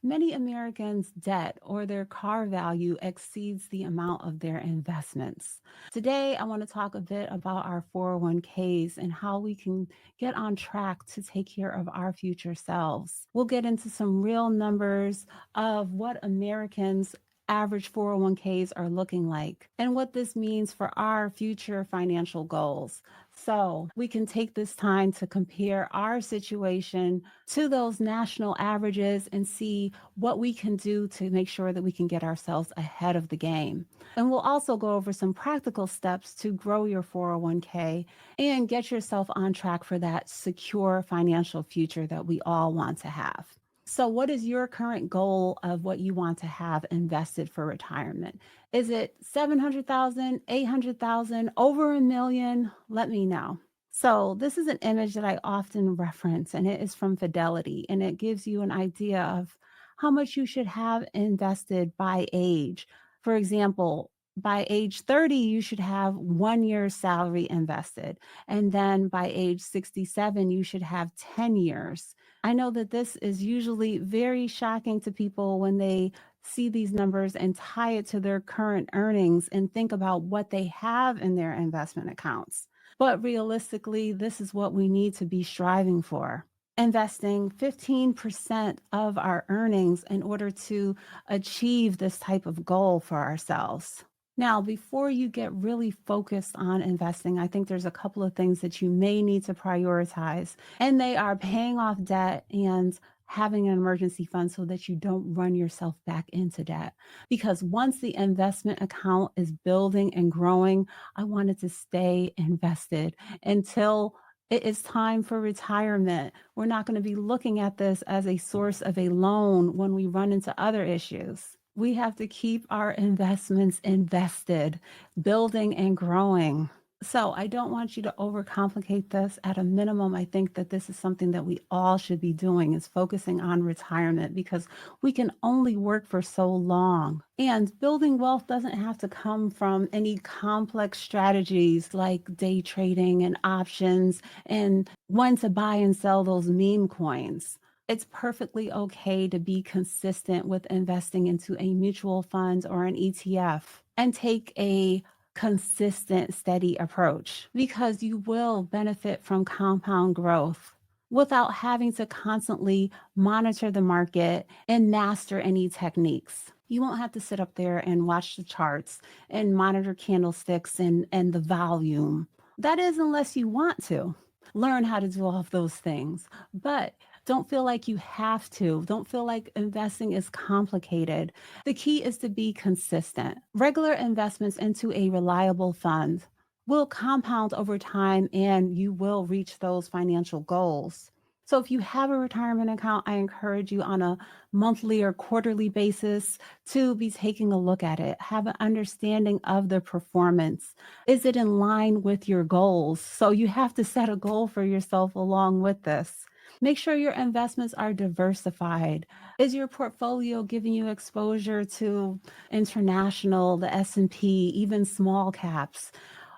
Many Americans' debt or their car value exceeds the amount of their investments. Today, I want to talk a bit about our 401ks and how we can get on track to take care of our future selves. We'll get into some real numbers of what Americans' average 401ks are looking like and what this means for our future financial goals. So we can take this time to compare our situation to those national averages and see what we can do to make sure that we can get ourselves ahead of the game. And we'll also go over some practical steps to grow your 401k and get yourself on track for that secure financial future that we all want to have. So, what is your current goal of what you want to have invested for retirement? Is it 700,000, 800,000, over a million? Let me know. So, this is an image that I often reference, and it is from Fidelity, and it gives you an idea of how much you should have invested by age. For example, by age 30, you should have 1 year's salary invested. And then by age 67, you should have 10 years. I know that this is usually very shocking to people when they see these numbers and tie it to their current earnings and think about what they have in their investment accounts. But realistically, this is what we need to be striving for. Investing 15% of our earnings in order to achieve this type of goal for ourselves. Now, before you get really focused on investing, I think there's a couple of things that you may need to prioritize, and they are paying off debt and having an emergency fund so that you don't run yourself back into debt. Because once the investment account is building and growing, I want it to stay invested until it is time for retirement. We're not going to be looking at this as a source of a loan when we run into other issues. We have to keep our investments invested, building and growing. So I don't want you to overcomplicate this. At a minimum, I think that this is something that we all should be doing, is focusing on retirement, because we can only work for so long. And building wealth doesn't have to come from any complex strategies like day trading and options and when to buy and sell those meme coins. It's perfectly okay to be consistent with investing into a mutual fund or an ETF and take a consistent, steady approach, because you will benefit from compound growth without having to constantly monitor the market and master any techniques. You won't have to sit up there and watch the charts and monitor candlesticks and the volume. That is, unless you want to learn how to do all of those things. But don't feel like you have to. Don't feel like investing is complicated. The key is to be consistent. Regular investments into a reliable fund will compound over time and you will reach those financial goals. So if you have a retirement account, I encourage you on a monthly or quarterly basis to be taking a look at it. Have an understanding of the performance. Is it in line with your goals? So you have to set a goal for yourself along with this. Make sure your investments are diversified. Is your portfolio giving you exposure to international, the S&P, even small caps?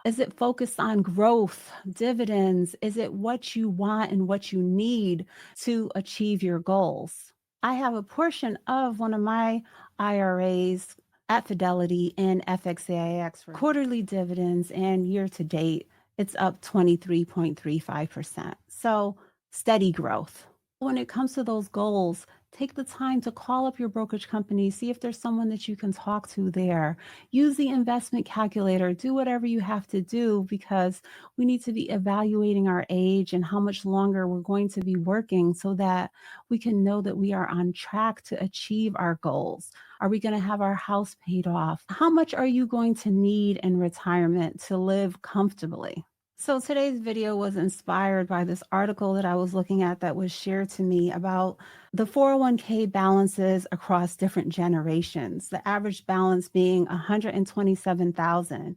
Is it focused on growth, dividends? Is it what you want and what you need to achieve your goals? I have a portion of one of my IRAs at Fidelity in FXAIX for quarterly dividends, and year to date, it's up 23.35%. So steady growth. When it comes to those goals, take the time to call up your brokerage company, see if there's someone that you can talk to there. Use the investment calculator, do whatever you have to do, because we need to be evaluating our age and how much longer we're going to be working so that we can know that we are on track to achieve our goals. Are we going to have our house paid off? How much are you going to need in retirement to live comfortably? So today's video was inspired by this article that I was looking at that was shared to me about the 401k balances across different generations, the average balance being 127,000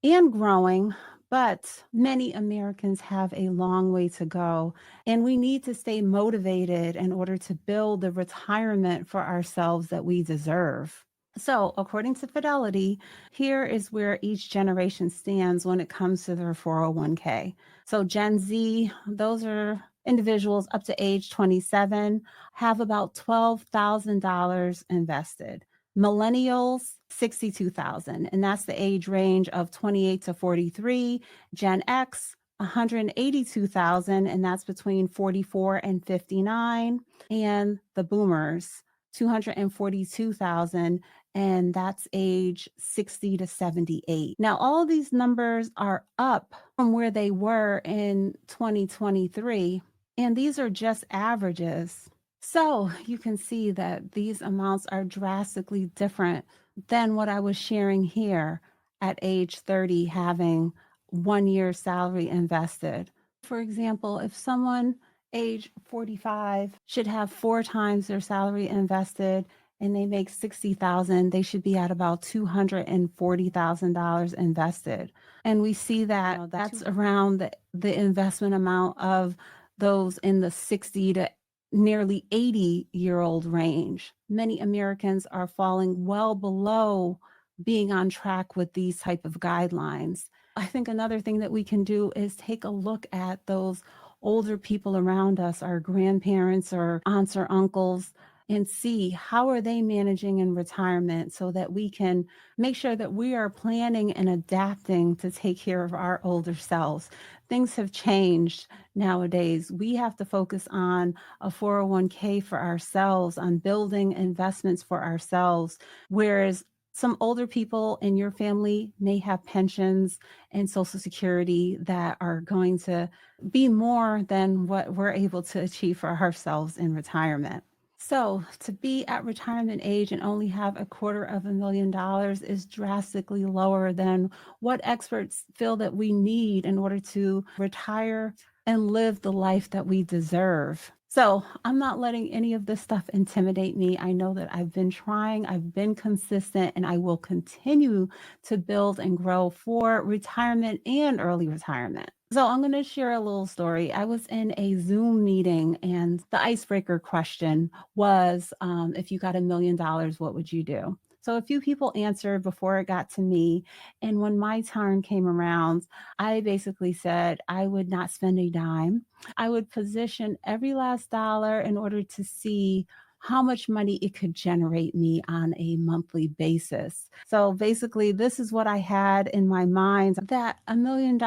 and growing, but many Americans have a long way to go, and we need to stay motivated in order to build the retirement for ourselves that we deserve. So, according to Fidelity, here is where each generation stands when it comes to their 401k. So, Gen Z, those are individuals up to age 27 have about $12,000 invested. Millennials, 62,000, and that's the age range of 28 to 43. Gen X, 182,000, and that's between 44 and 59. And the boomers, 242,000, and that's age 60 to 78. Now, all these numbers are up from where they were in 2023, and these are just averages. So you can see that these amounts are drastically different than what I was sharing here at age 30, having 1 year salary invested. For example, if someone age 45 should have 4 times their salary invested and they make 60,000, they should be at about $240,000 invested. And we see that that's around the investment amount of those in the 60 to nearly 80-year-old range. Many Americans are falling well below being on track with these type of guidelines. I think another thing that we can do is take a look at those older people around us, our grandparents or aunts or uncles, and see how are they managing in retirement so that we can make sure that we are planning and adapting to take care of our older selves. Things have changed nowadays. We have to focus on a 401k for ourselves, on building investments for ourselves, whereas some older people in your family may have pensions and Social Security that are going to be more than what we're able to achieve for ourselves in retirement. So, to be at retirement age and only have $250,000 is drastically lower than what experts feel that we need in order to retire and live the life that we deserve. So, I'm not letting any of this stuff intimidate me. I know that I've been trying, I've been consistent, and I will continue to build and grow for retirement and early retirement. So I'm going to share a little story. I was in a Zoom meeting, and the icebreaker question was, if you got $1 million, what would you do? So a few people answered before it got to me. And when my turn came around, I basically said I would not spend a dime. I would position every last dollar in order to see how much money it could generate me on a monthly basis. So basically, this is what I had in my mind, that $1 million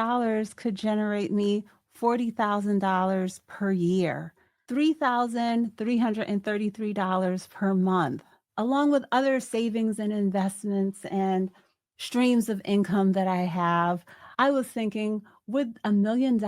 could generate me $40,000 per year, $3,333 per month, along with other savings and investments and streams of income that I have. I was thinking, would $1 million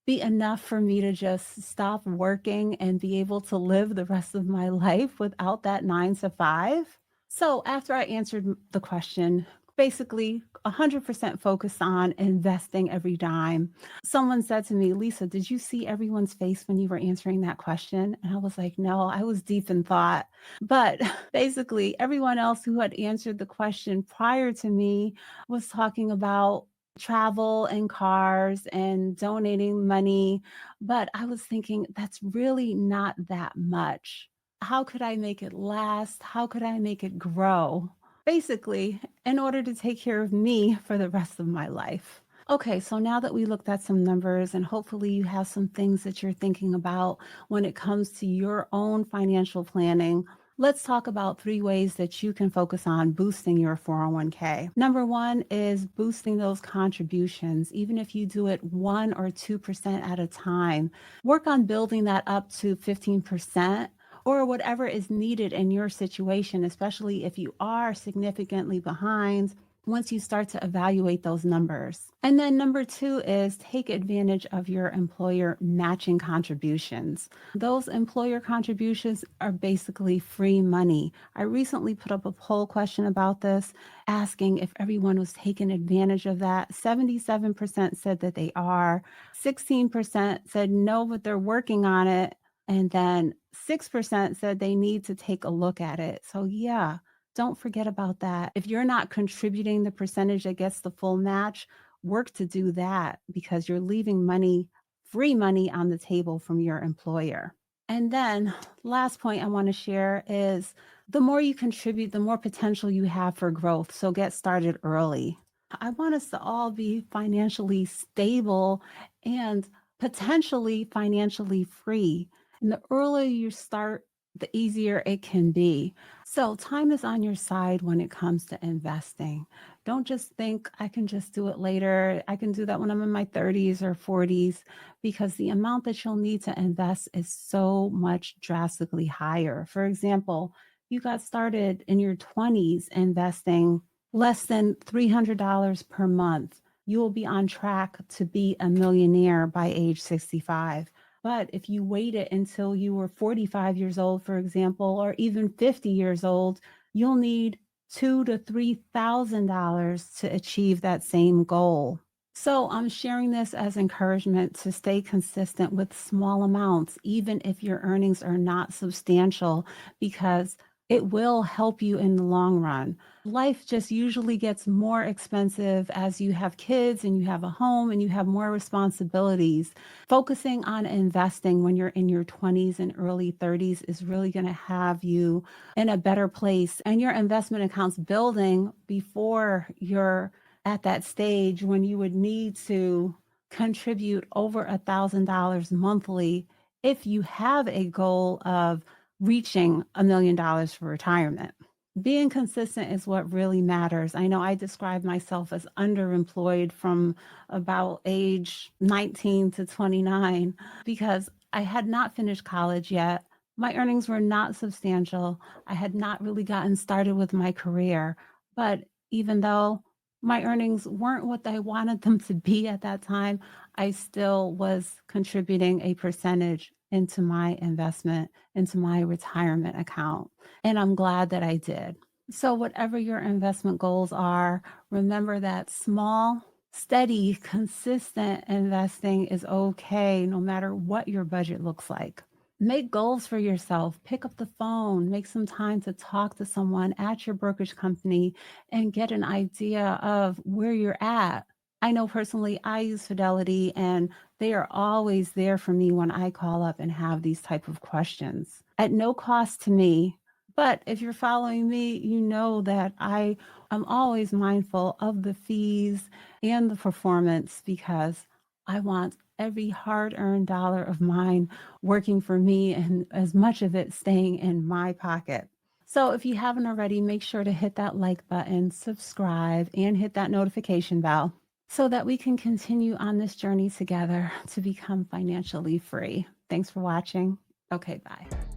be enough for me to just stop working and be able to live the rest of my life without that 9 to 5? So after I answered the question, basically 100% focused on investing every dime, someone said to me, Lisa, did you see everyone's face when you were answering that question? And I was like, no, I was deep in thought. But basically, everyone else who had answered the question prior to me was talking about travel and cars and donating money. But I was thinking, that's really not that much. How could I make it last? How could I make it grow? Basically, in order to take care of me for the rest of my life. Okay, so now that we looked at some numbers and hopefully you have some things that you're thinking about when it comes to your own financial planning, let's talk about 3 ways that you can focus on boosting your 401k. Number one is boosting those contributions, even if you do it 1 or 2% at a time. Work on building that up to 15% or whatever is needed in your situation, especially if you are significantly behind once you start to evaluate those numbers. And then number 2 is take advantage of your employer matching contributions. Those employer contributions are basically free money. I recently put up a poll question about this, asking if everyone was taking advantage of that. 77% said that they are, 16% said no, but they're working on it. And then 6% said they need to take a look at it. So yeah, don't forget about that. If you're not contributing the percentage that gets the full match, work to do that because you're leaving money, free money on the table from your employer. And then last point I want to share is the more you contribute, the more potential you have for growth. So get started early. I want us to all be financially stable and potentially financially free. And the earlier you start, the easier it can be. So, time is on your side when it comes to investing. Don't just think I can just do it later. I can do that when I'm in my 30s or 40s, because the amount that you'll need to invest is so much drastically higher. For example, you got started in your 20s investing less than $300 per month. You will be on track to be a millionaire by age 65. But if you waited until you were 45 years old, for example, or even 50 years old, you'll need two to $3,000 to achieve that same goal. So I'm sharing this as encouragement to stay consistent with small amounts, even if your earnings are not substantial, because it will help you in the long run. Life just usually gets more expensive as you have kids and you have a home and you have more responsibilities. Focusing on investing when you're in your 20s and early 30s is really going to have you in a better place, and your investment accounts building before you're at that stage when you would need to contribute over $1,000 monthly if you have a goal of reaching $1 million for retirement. Being consistent is what really matters. I know I describe myself as underemployed from about age 19 to 29 because I had not finished college yet. My earnings were not substantial. I had not really gotten started with my career. But even though my earnings weren't what I wanted them to be at that time, I still was contributing a percentage into my investment, into my retirement account. And I'm glad that I did. So, whatever your investment goals are, remember that small, steady, consistent investing is okay no matter what your budget looks like. Make goals for yourself. Pick up the phone, make some time to talk to someone at your brokerage company and get an idea of where you're at. I know personally, I use Fidelity and they are always there for me when I call up and have these type of questions at no cost to me. But if you're following me, you know that I am always mindful of the fees and the performance because I want every hard earned dollar of mine working for me and as much of it staying in my pocket. So if you haven't already, make sure to hit that like button, subscribe, and hit that notification bell so that we can continue on this journey together to become financially free. Thanks for watching. Okay, bye.